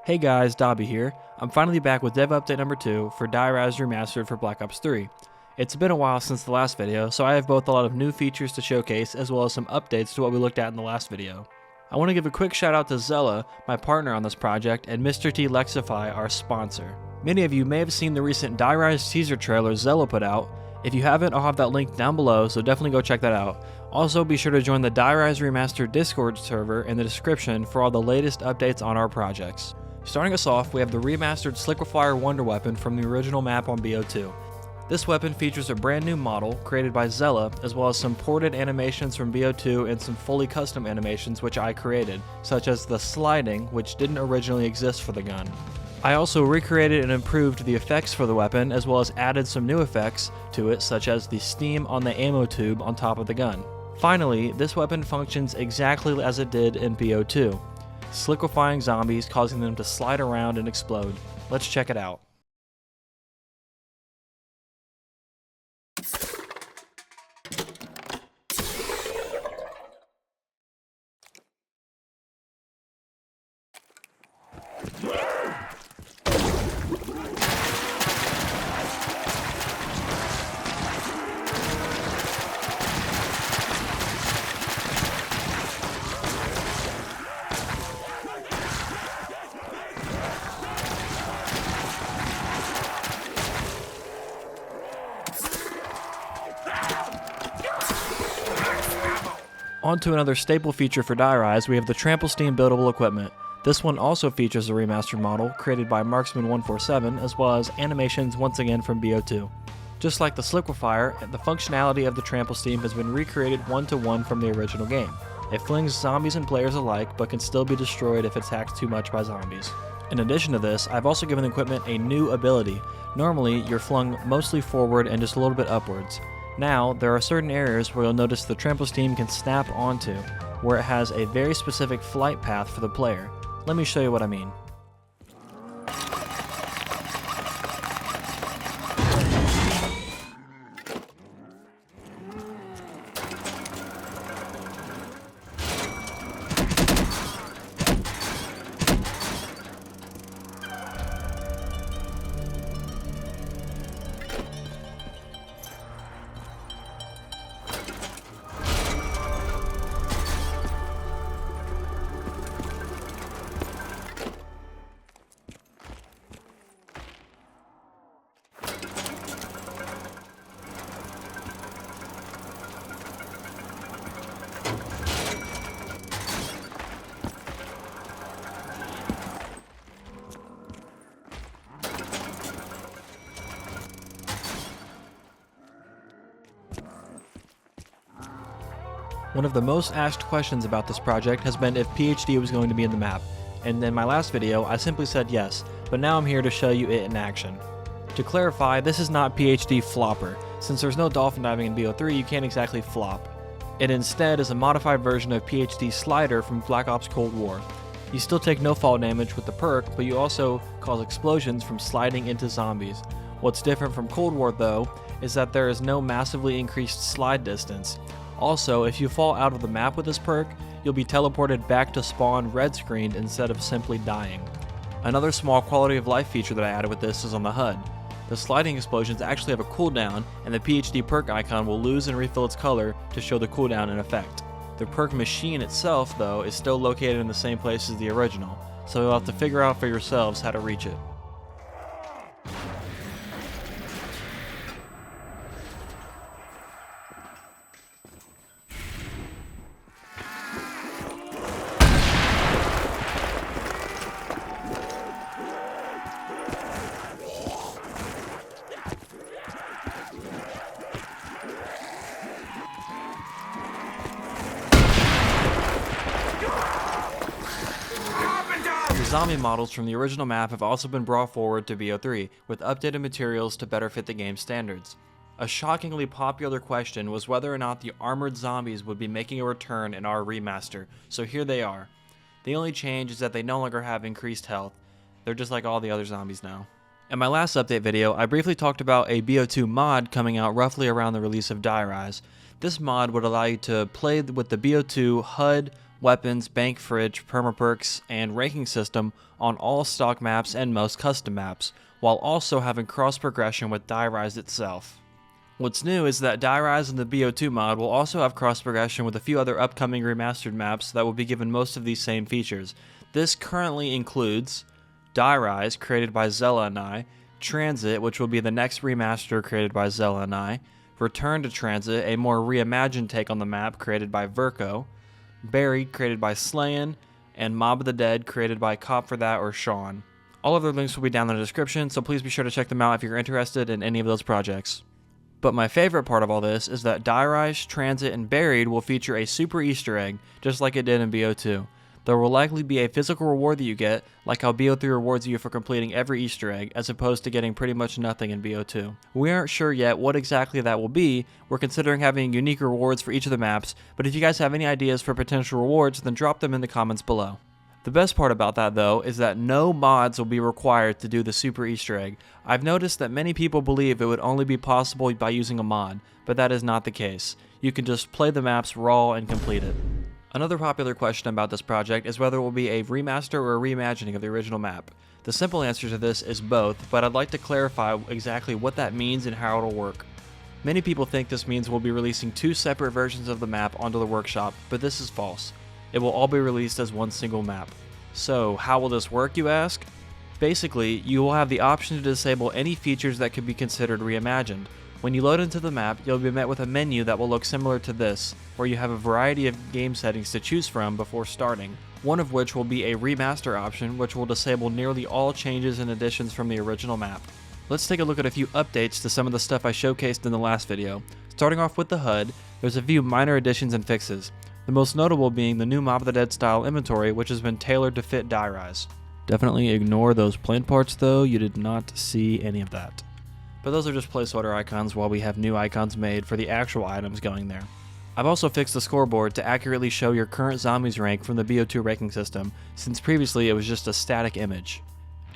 Hey guys, Dobby here. I'm finally back with dev update number 2 for Reimagined Remastered for Black Ops 3. It's been a while since the last video, so I have both a lot of new features to showcase as well as some updates to what we looked at in the last video. I want to give a quick shout out to Zella, my partner on this project, and Mr. T Lexify, our sponsor. Many of you may have seen the recent Reimagined teaser trailer Zella put out. If you haven't, I'll have that link down below, so definitely go check that out. Also, be sure to join the Reimagined Remastered Discord server in the description for all the latest updates on our projects. Starting us off, we have the remastered Sliquifier Wonder Weapon from the original map on BO2. This weapon features a brand new model created by Zella, as well as some ported animations from BO2 and some fully custom animations which I created, such as the sliding, which didn't originally exist for the gun. I also recreated and improved the effects for the weapon, as well as added some new effects to it, such as the steam on the ammo tube on top of the gun. Finally, this weapon functions exactly as it did in BO2. Sliquifying zombies, causing them to slide around and explode. Let's check it out. On to another staple feature for Reimagined, we have the Trample Steam buildable equipment. This one also features a remastered model created by Marksman147, as well as animations once again from BO2. Just like the Sliquifier, the functionality of the Trample Steam has been recreated one-to-one from the original game. It flings zombies and players alike, but can still be destroyed if it's hacked too much by zombies. In addition to this, I've also given the equipment a new ability. Normally, you're flung mostly forward and just a little bit upwards. Now, there are certain areas where you'll notice the Trample Steam can snap onto, where it has a very specific flight path for the player. Let me show you what I mean. One of the most asked questions about this project has been if PhD was going to be in the map, and in my last video I simply said yes, but now I'm here to show you it in action. To clarify, this is not PhD Flopper. Since there's no dolphin diving in BO3, you can't exactly flop. It instead is a modified version of PhD Slider from Black Ops Cold War. You still take no fall damage with the perk, but you also cause explosions from sliding into zombies. What's different from Cold War though, is that there is no massively increased slide distance. Also, if you fall out of the map with this perk, you'll be teleported back to spawn red screened instead of simply dying. Another small quality of life feature that I added with this is on the HUD. The sliding explosions actually have a cooldown, and the PhD perk icon will lose and refill its color to show the cooldown in effect. The perk machine itself, though, is still located in the same place as the original, so you'll have to figure out for yourselves how to reach it. The zombie models from the original map have also been brought forward to BO3, with updated materials to better fit the game's standards. A shockingly popular question was whether or not the armored zombies would be making a return in our remaster, so here they are. The only change is that they no longer have increased health. They're just like all the other zombies now. In my last update video, I briefly talked about a BO2 mod coming out roughly around the release of Reimagined. This mod would allow you to play with the BO2 HUD, weapons, bank fridge, permaperks, and ranking system on all stock maps and most custom maps, while also having cross progression with Die Rise itself. What's new is that Die Rise and the BO2 mod will also have cross progression with a few other upcoming remastered maps that will be given most of these same features. This currently includes Die Rise, created by Zella and I, Transit, which will be the next remaster created by Zella and I, Return to Transit, a more reimagined take on the map created by Verco, Buried, created by Slayin, and Mob of the Dead, created by Cop for That or Sean. All of their links will be down in the description, so please be sure to check them out if you're interested in any of those projects. But my favorite part of all this is that Die Rise, Transit, and Buried will feature a super Easter egg, just like it did in BO2. There will likely be a physical reward that you get, like how BO3 rewards you for completing every Easter egg, as opposed to getting pretty much nothing in BO2. We aren't sure yet what exactly that will be. We're considering having unique rewards for each of the maps, but if you guys have any ideas for potential rewards, then drop them in the comments below. The best part about that, though, is that no mods will be required to do the super Easter egg. I've noticed that many people believe it would only be possible by using a mod, but that is not the case. You can just play the maps raw and complete it. Another popular question about this project is whether it will be a remaster or a reimagining of the original map. The simple answer to this is both, but I'd like to clarify exactly what that means and how it'll work. Many people think this means we'll be releasing two separate versions of the map onto the workshop, but this is false. It will all be released as one single map. So, how will this work, you ask? Basically, you will have the option to disable any features that could be considered reimagined. When you load into the map, you'll be met with a menu that will look similar to this, where you have a variety of game settings to choose from before starting, one of which will be a remaster option, which will disable nearly all changes and additions from the original map. Let's take a look at a few updates to some of the stuff I showcased in the last video. Starting off with the HUD, there's a few minor additions and fixes. The most notable being the new Mob of the Dead style inventory, which has been tailored to fit Die Rise. Definitely ignore those plain parts though, you did not see any of that. But those are just placeholder icons while we have new icons made for the actual items going there. I've also fixed the scoreboard to accurately show your current zombies rank from the BO2 ranking system, since previously it was just a static image.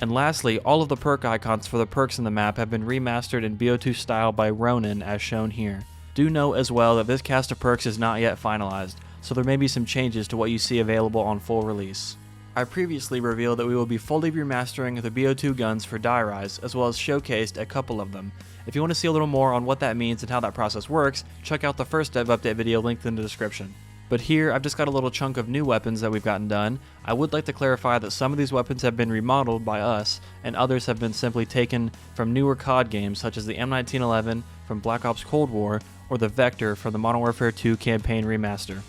And lastly, all of the perk icons for the perks in the map have been remastered in BO2 style by Ronin as shown here. Do note as well that this cast of perks is not yet finalized, so there may be some changes to what you see available on full release. I previously revealed that we will be fully remastering the BO2 guns for Die Rise, as well as showcased a couple of them. If you want to see a little more on what that means and how that process works, check out the first dev update video linked in the description. But here, I've just got a little chunk of new weapons that we've gotten done. I would like to clarify that some of these weapons have been remodeled by us, and others have been simply taken from newer COD games such as the M1911 from Black Ops Cold War, or the Vector from the Modern Warfare 2 Campaign Remaster.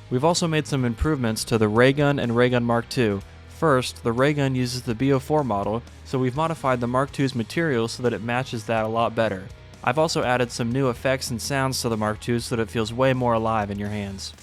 We've also made some improvements to the Ray Gun and Ray Gun Mark II. First, the Ray Gun uses the BO4 model, so we've modified the Mark II's material so that it matches that a lot better. I've also added some new effects and sounds to the Mark II so that it feels way more alive in your hands.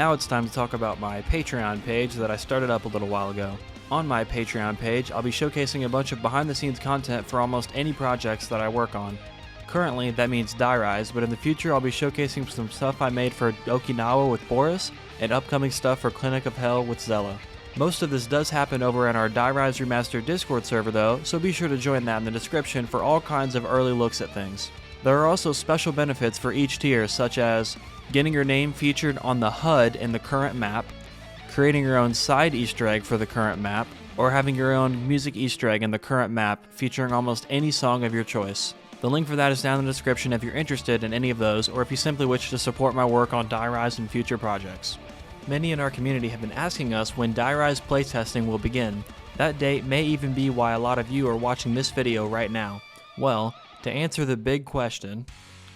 Now it's time to talk about my Patreon page that I started up a little while ago. On my Patreon page, I'll be showcasing a bunch of behind-the-scenes content for almost any projects that I work on. Currently, that means Die Rise, but in the future I'll be showcasing some stuff I made for Okinawa with Boris, and upcoming stuff for Clinic of Hell with Zella. Most of this does happen over in our Die Rise Remastered Discord server though, so be sure to join that in the description for all kinds of early looks at things. There are also special benefits for each tier, such as getting your name featured on the HUD in the current map, creating your own side Easter egg for the current map, or having your own music Easter egg in the current map featuring almost any song of your choice. The link for that is down in the description if you're interested in any of those, or if you simply wish to support my work on Die Rise and future projects. Many in our community have been asking us when Die Rise playtesting will begin. That date may even be why a lot of you are watching this video right now. Well, to answer the big question,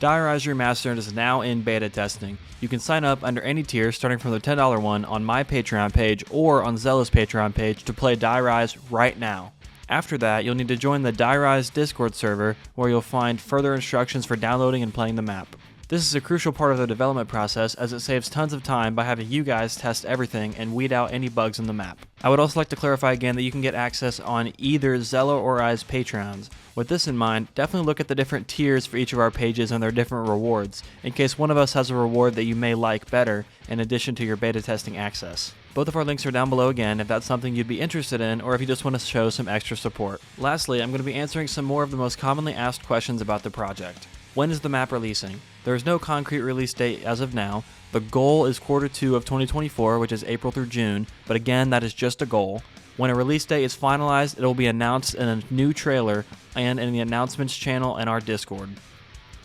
Die Rise Remastered is now in beta testing. You can sign up under any tier starting from the $10 one on my Patreon page or on Zella's Patreon page to play Die Rise right now. After that, you'll need to join the Die Rise Discord server where you'll find further instructions for downloading and playing the map. This is a crucial part of the development process as it saves tons of time by having you guys test everything and weed out any bugs in the map. I would also like to clarify again that you can get access on either Zella or I's Patreons. With this in mind, definitely look at the different tiers for each of our pages and their different rewards, in case one of us has a reward that you may like better in addition to your beta testing access. Both of our links are down below again if that's something you'd be interested in or if you just want to show some extra support. Lastly, I'm going to be answering some more of the most commonly asked questions about the project. When is the map releasing? There is no concrete release date as of now. The goal is Q2 of 2024, which is April through June, but again, that is just a goal. When a release date is finalized, it will be announced in a new trailer and in the announcements channel in our Discord.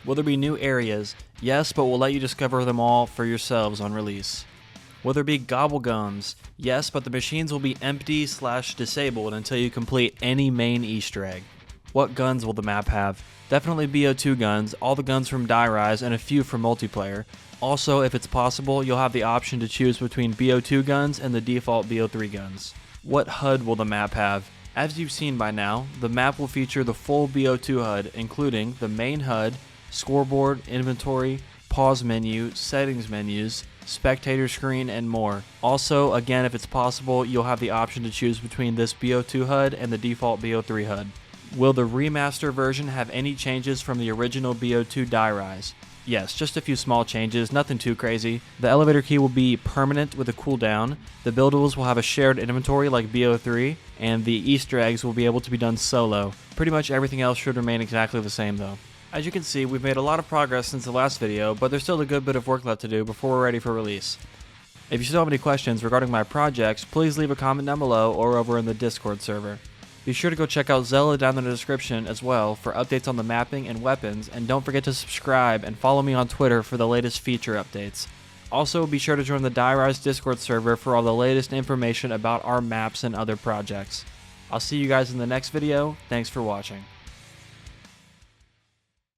Will there be new areas? Yes, but we'll let you discover them all for yourselves on release. Will there be gobblegums? Yes, but the machines will be empty/disabled until you complete any main Easter egg. What guns will the map have? Definitely BO2 guns, all the guns from Die Rise, and a few from multiplayer. Also, if it's possible, you'll have the option to choose between BO2 guns and the default BO3 guns. What HUD will the map have? As you've seen by now, the map will feature the full BO2 HUD, including the main HUD, scoreboard, inventory, pause menu, settings menus, spectator screen, and more. Also, again, if it's possible, you'll have the option to choose between this BO2 HUD and the default BO3 HUD. Will the remaster version have any changes from the original BO2 Die Rise? Yes, just a few small changes, nothing too crazy. The elevator key will be permanent with a cooldown, the buildables will have a shared inventory like BO3, and the Easter eggs will be able to be done solo. Pretty much everything else should remain exactly the same though. As you can see, we've made a lot of progress since the last video, but there's still a good bit of work left to do before we're ready for release. If you still have any questions regarding my projects, please leave a comment down below or over in the Discord server. Be sure to go check out Zella down in the description as well for updates on the mapping and weapons, and don't forget to subscribe and follow me on Twitter for the latest feature updates. Also, be sure to join the Die Rise Discord server for all the latest information about our maps and other projects. I'll see you guys in the next video. Thanks for watching.